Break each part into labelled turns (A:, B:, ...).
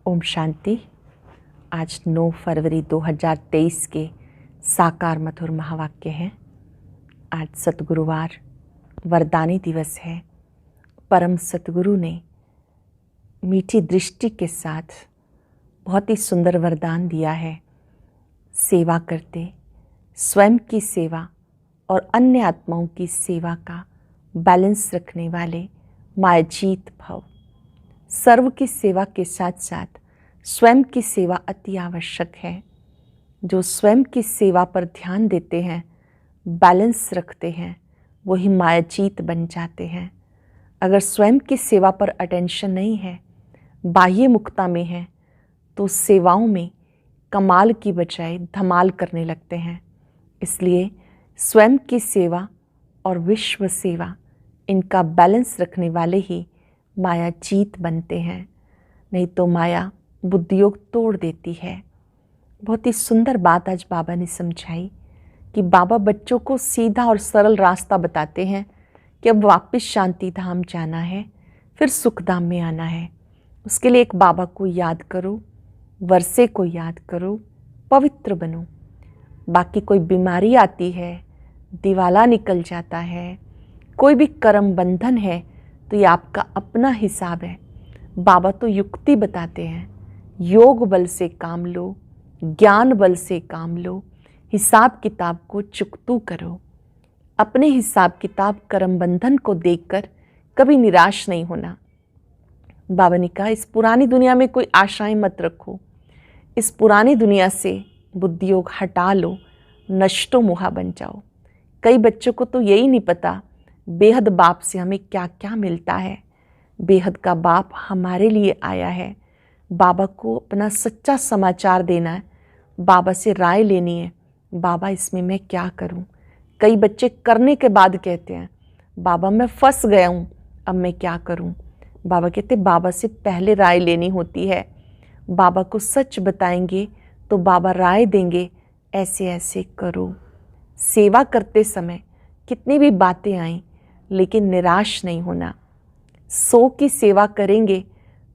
A: ओम शांति। आज 9 फरवरी 2023 के साकार मधुर महावाक्य हैं। आज सतगुरुवार वरदानी दिवस है। परम सतगुरु ने मीठी दृष्टि के साथ बहुत ही सुंदर वरदान दिया है। सेवा करते स्वयं की सेवा और अन्य आत्माओं की सेवा का बैलेंस रखने वाले मायाजीत भव। सर्व की सेवा के साथ साथ स्वयं की सेवा अति आवश्यक है। जो स्वयं की सेवा पर ध्यान देते हैं, बैलेंस रखते हैं, वही मायाजीत बन जाते हैं। अगर स्वयं की सेवा पर अटेंशन नहीं है, बाह्य मुक्ता में है, तो सेवाओं में कमाल की बजाय धमाल करने लगते हैं। इसलिए स्वयं की सेवा और विश्व सेवा, इनका बैलेंस रखने वाले ही मायाजीत बनते हैं। नहीं तो माया बुद्धियोग तोड़ देती है। बहुत ही सुंदर बात आज बाबा ने समझाई कि बाबा बच्चों को सीधा और सरल रास्ता बताते हैं कि अब वापस शांति धाम जाना है, फिर सुख धाम में आना है। उसके लिए एक बाबा को याद करो, वर्षे को याद करो, पवित्र बनो। बाकी कोई बीमारी आती है, दिवाला निकल जाता है, कोई भी कर्म बंधन है, तो ये आपका अपना हिसाब है। बाबा तो युक्ति बताते हैं, योग बल से काम लो, ज्ञान बल से काम लो, हिसाब किताब को चुकतू करो। अपने हिसाब किताब कर्म बंधन को देखकर कभी निराश नहीं होना। बाबा ने कहा, इस पुरानी दुनिया में कोई आशाएं मत रखो। इस पुरानी दुनिया से बुद्धियोग हटा लो, नष्टो मुहा बन जाओ। कई बच्चों को तो यही नहीं पता बेहद बाप से हमें क्या क्या मिलता है। बेहद का बाप हमारे लिए आया है। बाबा को अपना सच्चा समाचार देना है, बाबा से राय लेनी है। बाबा इसमें मैं क्या करूं? कई बच्चे करने के बाद कहते हैं, बाबा मैं फंस गया हूं, अब मैं क्या करूं? बाबा कहते बाबा से पहले राय लेनी होती है। बाबा को सच बताएंगे तो बाबा राय देंगे, ऐसे ऐसे करो। सेवा करते समय कितनी भी बातें आएं, लेकिन निराश नहीं होना। 100 की सेवा करेंगे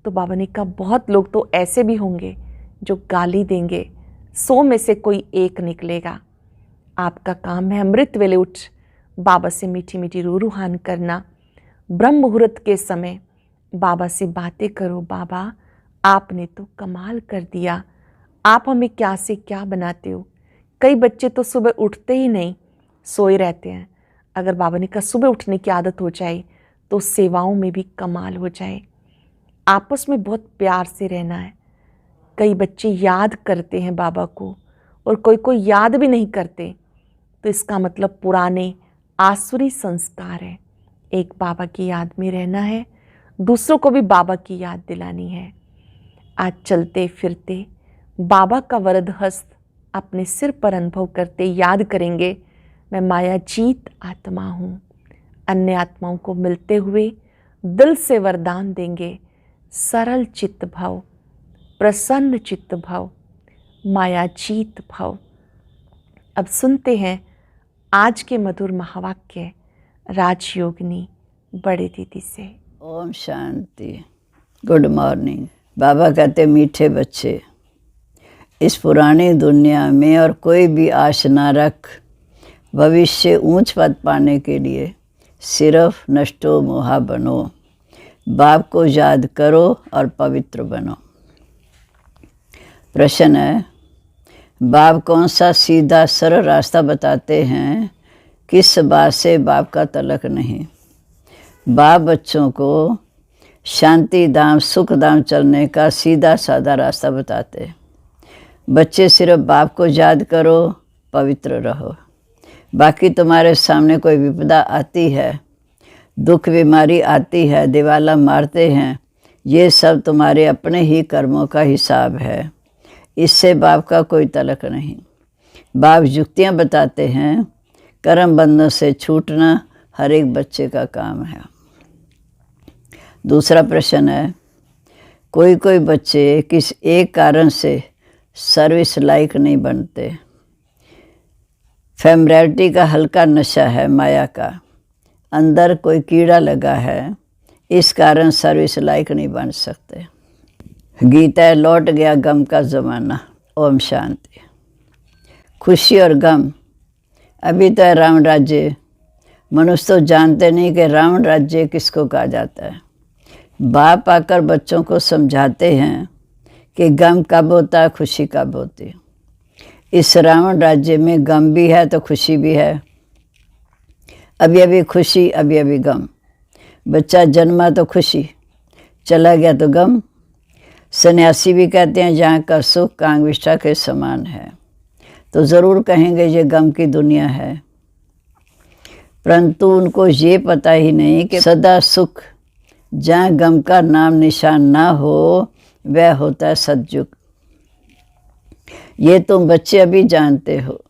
A: तो बाबा ने कहा बहुत लोग तो ऐसे भी होंगे जो गाली देंगे, 100 में से कोई एक निकलेगा। आपका काम है अमृत वेले उठ बाबा से मीठी मीठी रूहान करना। ब्रह्म मुहूर्त के समय बाबा से बातें करो। बाबा आपने तो कमाल कर दिया, आप हमें क्या से क्या बनाते हो। कई बच्चे तो सुबह उठते ही नहीं, सोए रहते हैं। अगर बाबा ने कहा सुबह उठने की आदत हो जाए तो सेवाओं में भी कमाल हो जाए। आपस में बहुत प्यार से रहना है। कई बच्चे याद करते हैं बाबा को और कोई कोई याद भी नहीं करते, तो इसका मतलब पुराने आसुरी संस्कार है। एक बाबा की याद में रहना है, दूसरों को भी बाबा की याद दिलानी है। आज चलते फिरते बाबा का वरद हस्त अपने सिर पर अनुभव करते याद करेंगे, मैं मायाजीत आत्मा हूँ। अन्य आत्माओं को मिलते हुए दिल से वरदान देंगे, सरल चित्त भव, प्रसन्न चित्त भव, मायाजीत भव। अब सुनते हैं आज के मधुर महावाक्य राजयोगिनी बड़े दीदी से।
B: ओम शांति। Good morning. बाबा कहते मीठे बच्चे, इस पुरानी दुनिया में और कोई भी आश ना रख। भविष्य ऊंच पद पाने के लिए सिर्फ नष्टो मोहा बनो। बाप को याद करो और पवित्र बनो। प्रश्न है, बाप कौन सा सीधा सरल रास्ता बताते हैं? किस बात से बाप का तलक नहीं? बाप बच्चों को शांति धाम सुख धाम चलने का सीधा साधा रास्ता बताते हैं। बच्चे सिर्फ बाप को याद करो, पवित्र रहो। बाकी तुम्हारे सामने कोई विपदा आती है, दुख बीमारी आती है, दिवाला मारते हैं, ये सब तुम्हारे अपने ही कर्मों का हिसाब है। इससे बाप का कोई तलक नहीं। बाप युक्तियाँ बताते हैं, कर्म बंधन से छूटना हर एक बच्चे का काम है। दूसरा प्रश्न है, कोई कोई बच्चे किस एक कारण से सर्विस लायक नहीं बनते। फेमरैलिटी का हल्का नशा है, माया का अंदर कोई कीड़ा लगा है, इस कारण सर्विस लायक नहीं बन सकते। गीता है, लौट गया गम का ज़माना। ओम शांति। खुशी और गम अभी तो है रावण राज्य। मनुष्य तो जानते नहीं कि रावण राज्य किसको कहा जाता है। बाप आकर बच्चों को समझाते हैं कि गम कब होता है, खुशी कब होती है। इस रावण राज्य में गम भी है तो खुशी भी है। अभी अभी खुशी, अभी अभी गम। बच्चा जन्मा तो खुशी, चला गया तो गम। सन्यासी भी कहते हैं जहाँ का सुख कांगविष्ठा के समान है, तो ज़रूर कहेंगे ये गम की दुनिया है। परंतु उनको ये पता ही नहीं कि सदा सुख जहाँ गम का नाम निशान ना हो वह होता है सतयुग। ये तुम बच्चे अभी जानते हो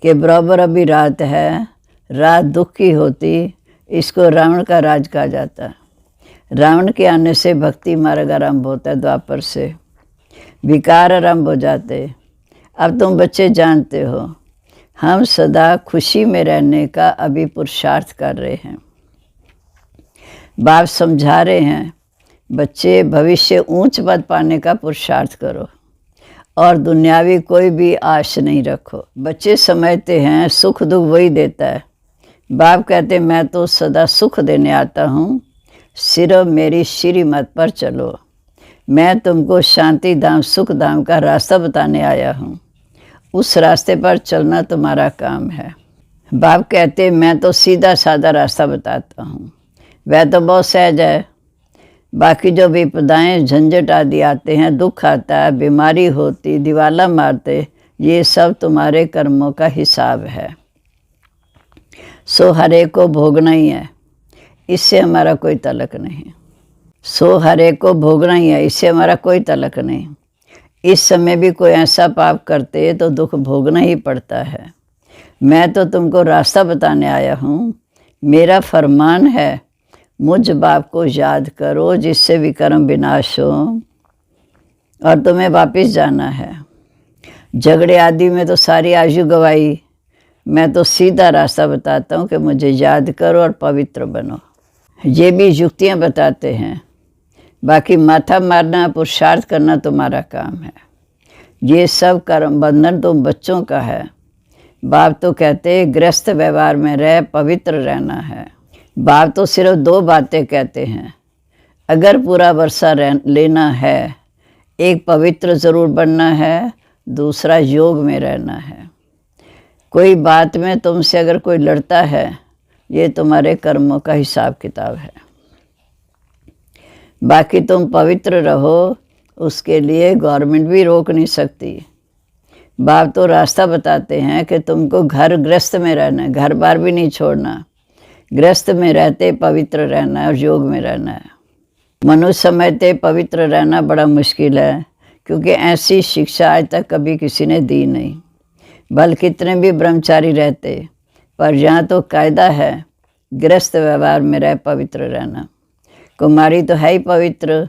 B: कि बराबर अभी रात है, रात दुख की होती, इसको रावण का राज कहा जाता है। रावण के आने से भक्ति मार्ग आरंभ होता है, द्वापर से विकार आरंभ हो जाते। अब तुम बच्चे जानते हो हम सदा खुशी में रहने का अभी पुरुषार्थ कर रहे हैं। बाप समझा रहे हैं बच्चे भविष्य ऊंच पद पाने का पुरुषार्थ करो और दुनियावी कोई भी आश नहीं रखो। बच्चे समझते हैं सुख दुख वही देता है। बाप कहते मैं तो सदा सुख देने आता हूँ, सिर्फ मेरी श्रीमत पर चलो। मैं तुमको शांति धाम सुख धाम का रास्ता बताने आया हूँ, उस रास्ते पर चलना तुम्हारा काम है। बाप कहते मैं तो सीधा साधा रास्ता बताता हूँ, वह तो बहुत सहज है। बाकी जो विपदाएं झंझट आदि आते हैं, दुख आता है, बीमारी होती, दिवाला मारते, ये सब तुम्हारे कर्मों का हिसाब है। सो हर एक को भोगना ही है, इससे हमारा कोई तलक नहीं। सो हर एक को भोगना ही है, इससे हमारा कोई तलक नहीं। इस समय भी कोई ऐसा पाप करते तो दुख भोगना ही पड़ता है। मैं तो तुमको रास्ता बताने आया हूँ। मेरा फरमान है मुझ बाप को याद करो जिससे विकर्म विनाश हो और तुम्हें वापस जाना है। झगड़े आदि में तो सारी आयु गवाई। मैं तो सीधा रास्ता बताता हूँ कि मुझे याद करो और पवित्र बनो। ये भी युक्तियाँ बताते हैं, बाकी माथा मारना पुरुषार्थ करना तुम्हारा काम है। ये सब कर्म बंधन तुम बच्चों का है। बाप तो कहते गृहस्थ व्यवहार में रह पवित्र रहना है। बाप तो सिर्फ दो बातें कहते हैं, अगर पूरा वर्षा लेना है, एक पवित्र ज़रूर बनना है, दूसरा योग में रहना है। कोई बात में तुमसे अगर कोई लड़ता है, ये तुम्हारे कर्मों का हिसाब किताब है। बाकी तुम पवित्र रहो, उसके लिए गवर्नमेंट भी रोक नहीं सकती। बाप तो रास्ता बताते हैं कि तुमको घर गृहस्थ में रहना है, घर बार भी नहीं छोड़ना। गृहस्थ में रहते पवित्र रहना है और योग में रहना है। मनुष्य समझते पवित्र रहना बड़ा मुश्किल है, क्योंकि ऐसी शिक्षा आज तक कभी किसी ने दी नहीं। भले कितने भी ब्रह्मचारी रहते, पर यहाँ तो कायदा है गृहस्थ व्यवहार में रह पवित्र रहना। कुमारी तो है ही पवित्र,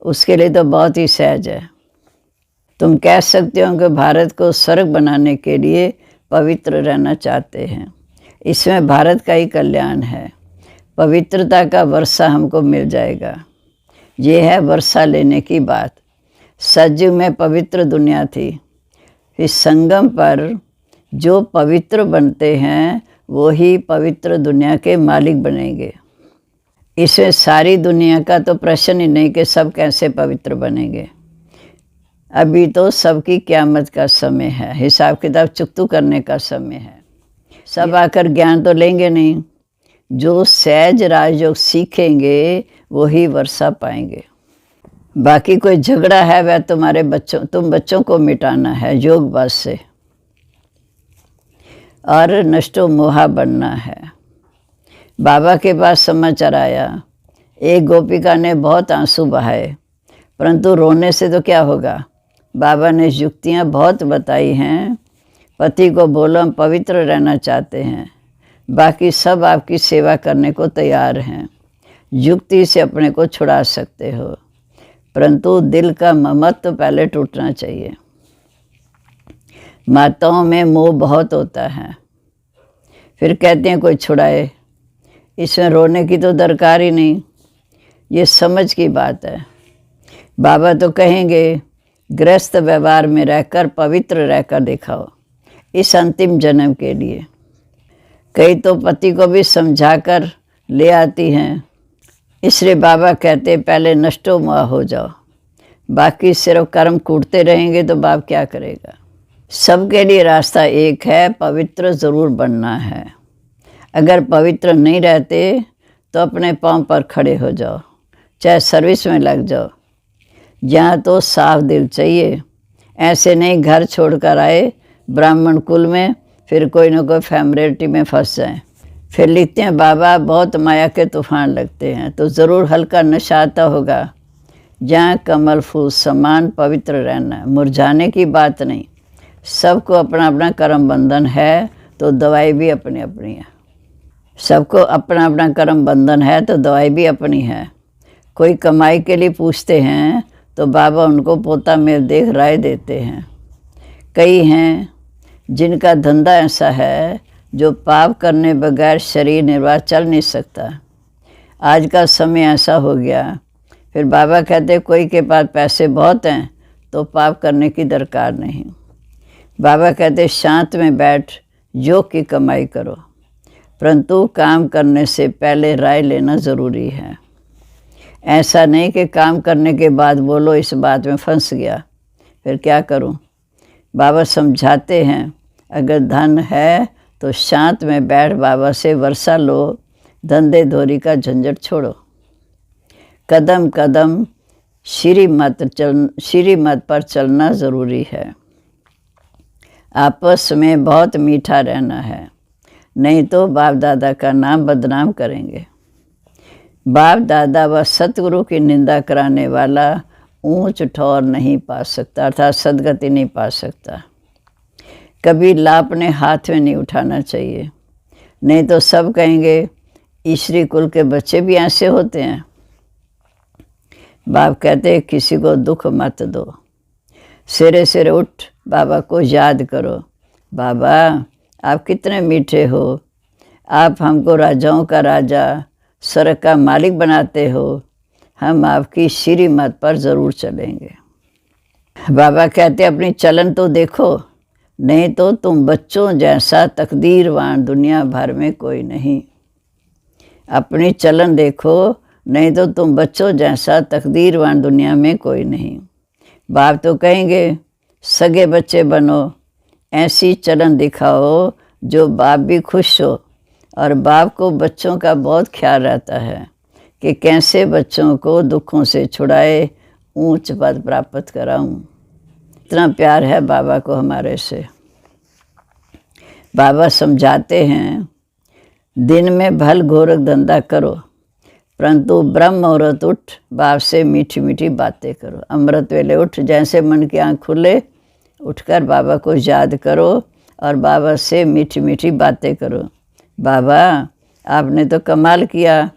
B: उसके लिए तो बहुत ही सहज है। तुम कह सकते हो कि भारत को स्वर्ग बनाने के लिए पवित्र रहना चाहते हैं। इसमें भारत का ही कल्याण है। पवित्रता का वर्षा हमको मिल जाएगा। ये है वर्षा लेने की बात। सतयुग में पवित्र दुनिया थी। इस संगम पर जो पवित्र बनते हैं वो ही पवित्र दुनिया के मालिक बनेंगे। इसमें सारी दुनिया का तो प्रश्न ही नहीं कि सब कैसे पवित्र बनेंगे। अभी तो सबकी क़यामत का समय है, हिसाब किताब चुकतू करने का समय है। सब आकर ज्ञान तो लेंगे नहीं, जो सहज राजयोग सीखेंगे वही वर्षा पाएंगे। बाकी कोई झगड़ा है वह तुम्हारे बच्चों, तुम बच्चों को मिटाना है योग बस से, और नष्टो मोहा बनना है। बाबा के पास समाचार आया, एक गोपिका ने बहुत आंसू बहाए, परंतु रोने से तो क्या होगा। बाबा ने युक्तियाँ बहुत बताई हैं। पति को बोलो हम पवित्र रहना चाहते हैं, बाकी सब आपकी सेवा करने को तैयार हैं। युक्ति से अपने को छुड़ा सकते हो, परंतु दिल का ममत्व तो पहले टूटना चाहिए। माताओं में मोह बहुत होता है, फिर कहते हैं कोई छुड़ाए। इसमें रोने की तो दरकार ही नहीं, ये समझ की बात है। बाबा तो कहेंगे गृहस्थ व्यवहार में रहकर पवित्र रहकर दिखाओ इस अंतिम जन्म के लिए। कई तो पति को भी समझाकर ले आती हैं, इसलिए बाबा कहते पहले नष्टो मुआ हो जाओ, बाकी सिर्फ कर्म कूटते रहेंगे तो बाप क्या करेगा। सबके लिए रास्ता एक है, पवित्र ज़रूर बनना है। अगर पवित्र नहीं रहते तो अपने पाँव पर खड़े हो जाओ, चाहे सर्विस में लग जाओ। यहाँ तो साफ दिल चाहिए, ऐसे नहीं घर छोड़कर आए ब्राह्मण कुल में फिर कोई ना कोई फैमिलिटी में फंस जाएं। फिर लिखते हैं बाबा बहुत माया के तूफान लगते हैं, तो ज़रूर हल्का नशा आता होगा। जहाँ कमल फूल समान पवित्र रहना है, मुरझाने की बात नहीं। सबको अपना अपना कर्म बंधन है तो दवाई भी अपनी अपनी है। सबको अपना अपना कर्म बंधन है तो दवाई भी अपनी है। कोई कमाई के लिए पूछते हैं तो बाबा उनको पोता मेल देख राय देते हैं। कई हैं जिनका धंधा ऐसा है जो पाप करने बगैर शरीर निर्वाह चल नहीं सकता। आज का समय ऐसा हो गया। फिर बाबा कहते कोई के पास पैसे बहुत हैं तो पाप करने की दरकार नहीं। बाबा कहते शांत में बैठ योग की कमाई करो, परंतु काम करने से पहले राय लेना ज़रूरी है। ऐसा नहीं कि काम करने के बाद बोलो इस बात में फंस गया फिर क्या करूं। बाबा समझाते हैं अगर धन है तो शांत में बैठ बाबा से वर्षा लो, धंधे धोरी का झंझट छोड़ो। कदम कदम श्रीमत पर चलना ज़रूरी है। आपस में बहुत मीठा रहना है, नहीं तो बाप दादा का नाम बदनाम करेंगे। बाप दादा व सतगुरु की निंदा कराने वाला ऊंच ठौर नहीं पा सकता, अर्थात सदगति नहीं पा सकता। कभी लाभ अपने हाथ में नहीं उठाना चाहिए, नहीं तो सब कहेंगे ईश्वरी कुल के बच्चे भी ऐसे होते हैं। बाप कहते हैं किसी को दुख मत दो, सिरे सिरे उठ बाबा को याद करो। बाबा आप कितने मीठे हो, आप हमको राजाओं का राजा स्वर्ग का मालिक बनाते हो, हम आपकी श्रीमत पर ज़रूर चलेंगे। बाबा कहते अपनी चलन तो देखो, नहीं तो तुम बच्चों जैसा तकदीरवान दुनिया भर में कोई नहीं। अपनी चलन देखो, नहीं तो तुम बच्चों जैसा तकदीरवान दुनिया में कोई नहीं। बाप तो कहेंगे सगे बच्चे बनो, ऐसी चलन दिखाओ जो बाप भी खुश हो। और बाप को बच्चों का बहुत ख्याल रहता है कि कैसे बच्चों को दुखों से छुड़ाए, ऊंच पद प्राप्त कराऊं। इतना प्यार है बाबा को हमारे से। बाबा समझाते हैं दिन में भल घोरक धंधा करो, परंतु ब्रह्म मुहूर्त उठ बाप से मीठी मीठी बातें करो। अमृत वेले उठ, जैसे मन की आँख खुले उठकर बाबा को याद करो और बाबा से मीठी मीठी बातें करो। बाबा आपने तो कमाल किया,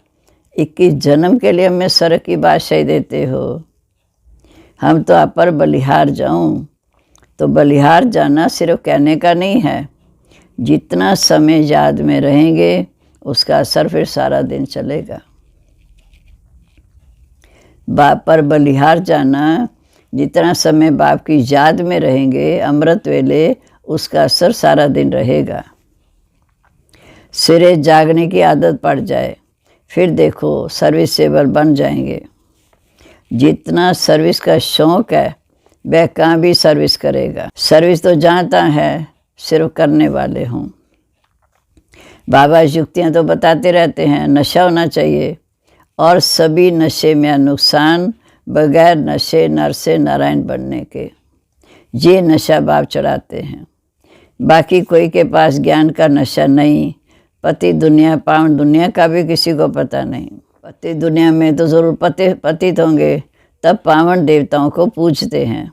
B: 21 जन्म के लिए हमें स्वर्ग की बादशाही देते हो। हम तो आप पर बलिहार जाऊं, तो बलिहार जाना सिर्फ कहने का नहीं है। जितना समय याद में रहेंगे उसका असर फिर सारा दिन चलेगा। बाप पर बलिहार जाना, जितना समय बाप की याद में रहेंगे अमृत वेले, उसका असर सारा दिन रहेगा। सिरे जागने की आदत पड़ जाए फिर देखो सर्विसेबल बन जाएंगे। जितना सर्विस का शौक़ है वह कहाँ भी सर्विस करेगा। सर्विस तो जानता है, सिर्फ करने वाले हों। बाबा युक्तियाँ तो बताते रहते हैं, नशा होना चाहिए और सभी नशे में नुकसान, बगैर नशे नर से नारायण बनने के। ये नशा बाप चढ़ाते हैं। बाकी कोई के पास ज्ञान का नशा नहीं। पति दुनिया पावन दुनिया का भी किसी को पता नहीं। पति दुनिया में तो ज़रूर पतित होंगे, तब पावन देवताओं को पूजते हैं।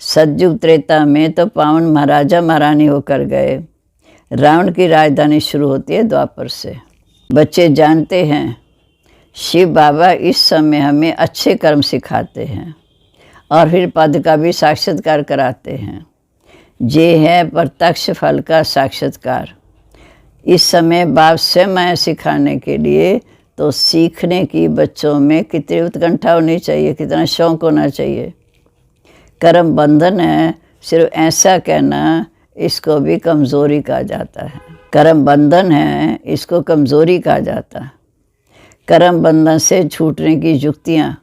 B: सतयुग त्रेता में तो पावन महाराजा महारानी होकर गए। रावण की राजधानी शुरू होती है द्वापर से। बच्चे जानते हैं शिव बाबा इस समय हमें अच्छे कर्म सिखाते हैं और फिर पद का भी साक्षात्कार कराते हैं। ये है प्रत्यक्ष फल का साक्षात्कार। इस समय बाप स्वयं आए सिखाने के लिए तो सीखने की बच्चों में कितनी उत्कंठा होनी चाहिए, कितना शौक होना चाहिए। कर्म बंधन है, सिर्फ ऐसा कहना इसको भी कमज़ोरी कहा जाता है। कर्म बंधन है, इसको कमज़ोरी कहा जाता है। कर्म बंधन से छूटने की युक्तियाँ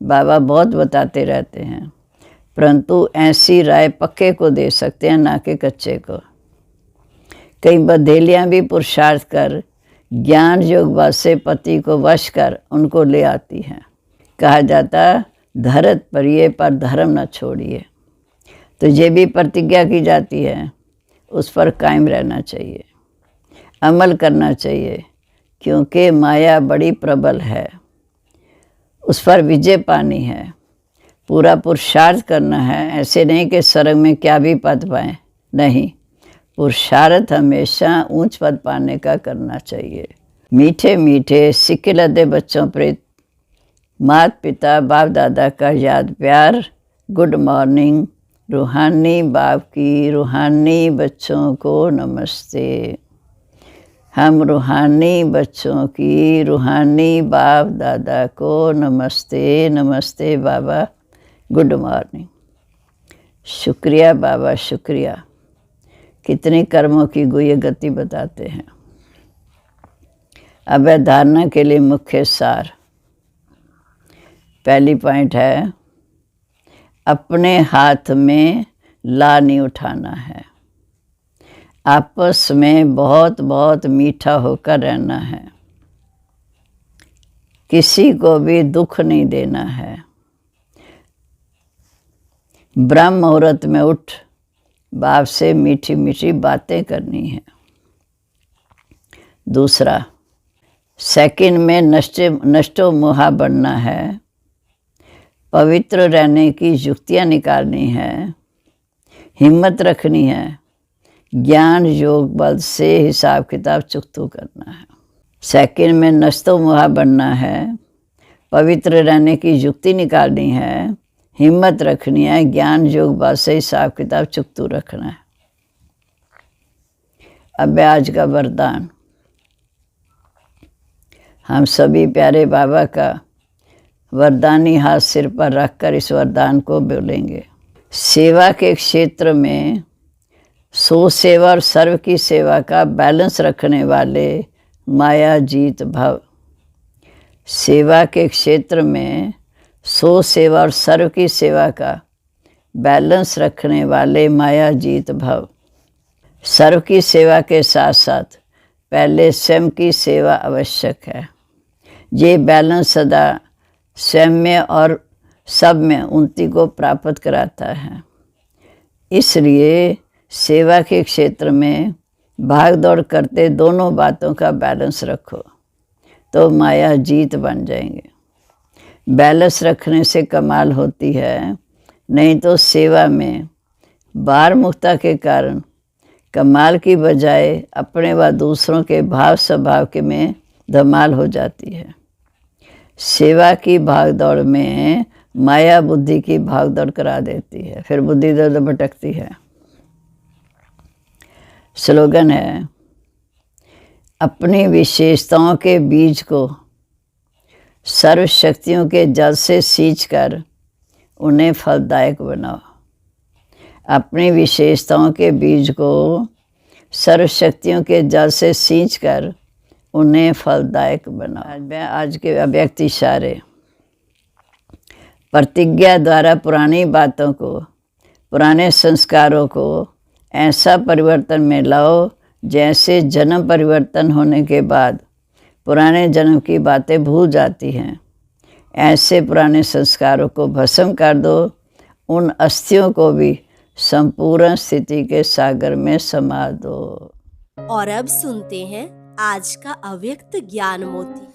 B: बाबा बहुत बताते रहते हैं, परंतु ऐसी राय पक्के को दे सकते हैं, ना कि कच्चे को। कई बधेलियाँ भी पुरुषार्थ कर ज्ञान योग बल से पति को वश कर उनको ले आती हैं। कहा जाता धरत परिये पर धर्म न छोड़िए। तो ये भी प्रतिज्ञा की जाती है, उस पर कायम रहना चाहिए, अमल करना चाहिए, क्योंकि माया बड़ी प्रबल है, उस पर विजय पानी है। पूरा पुरुषार्थ करना है, ऐसे नहीं कि स्वर्ग में क्या भी पद पाएं, नहीं, पुरुषार्थ हमेशा ऊंच पद पाने का करना चाहिए। मीठे मीठे सिक्के लदे बच्चों पर माता पिता बाप दादा का याद प्यार। Good morning. रूहानी बाप की रूहानी बच्चों को नमस्ते। हम रूहानी बच्चों की रूहानी बाप दादा को नमस्ते। नमस्ते बाबा, गुड मॉर्निंग। शुक्रिया बाबा, शुक्रिया। कितनी कर्मों की गुह्य गति बताते हैं। अब धारणा के लिए मुख्य सार। पहली पॉइंट है, अपने हाथ में ला नहीं उठाना है। आपस में बहुत बहुत मीठा होकर रहना है। किसी को भी दुख नहीं देना है। ब्रह्म मुहूर्त में उठ बाप से मीठी मीठी बातें करनी है। दूसरा, सेकंड में नष्टो मोहा बनना है। पवित्र रहने की युक्तियाँ निकालनी है, हिम्मत रखनी है, ज्ञान योग बल से हिसाब किताब चुकतू करना है। सेकंड में नष्टो मोहा बनना है, पवित्र रहने की युक्ति निकालनी है, हिम्मत रखनी है, ज्ञान योग बल से हिसाब किताब चुकतू रखना है। अब आज का वरदान हम सभी प्यारे बाबा का वरदानी हाथ सिर पर रखकर इस वरदान को बोलेंगे। सेवा के क्षेत्र में सो सेवा और सर्व की सेवा का बैलेंस रखने वाले माया जीत भव। सेवा के क्षेत्र में सो सेवा और सर्व की सेवा का बैलेंस रखने वाले माया जीत भव। सर्व की सेवा के साथ साथ पहले स्वयं की सेवा आवश्यक है। ये बैलेंस सदा स्वयं में और सब में उन्नति को प्राप्त कराता है। इसलिए सेवा के क्षेत्र में भाग दौड़ करते दोनों बातों का बैलेंस रखो तो माया जीत बन जाएंगे। बैलेंस रखने से कमाल होती है, नहीं तो सेवा में बार मुक्ता के कारण कमाल की बजाय अपने व दूसरों के भाव स्वभाव के में धमाल हो जाती है। सेवा की भागदौड़ में माया बुद्धि की भागदौड़ करा देती है, फिर बुद्धि इधर उधर भटकती है। स्लोगन है, अपनी विशेषताओं के बीज को सर्व शक्तियों के जल से सींचकर उन्हें फलदायक बनाओ। अपनी विशेषताओं के बीज को सर्व शक्तियों के जल से सींचकर उन्हें फलदायक बनाओ। आज के अव्यक्त इशारे। प्रतिज्ञा द्वारा पुरानी बातों को, पुराने संस्कारों को ऐसा परिवर्तन में लाओ जैसे जन्म परिवर्तन होने के बाद पुराने जन्म की बातें भूल जाती हैं। ऐसे पुराने संस्कारों को भस्म कर दो, उन अस्थियों को भी संपूर्ण स्थिति के सागर में समा दो।
C: और अब सुनते हैं आज का अव्यक्त ज्ञान मोती।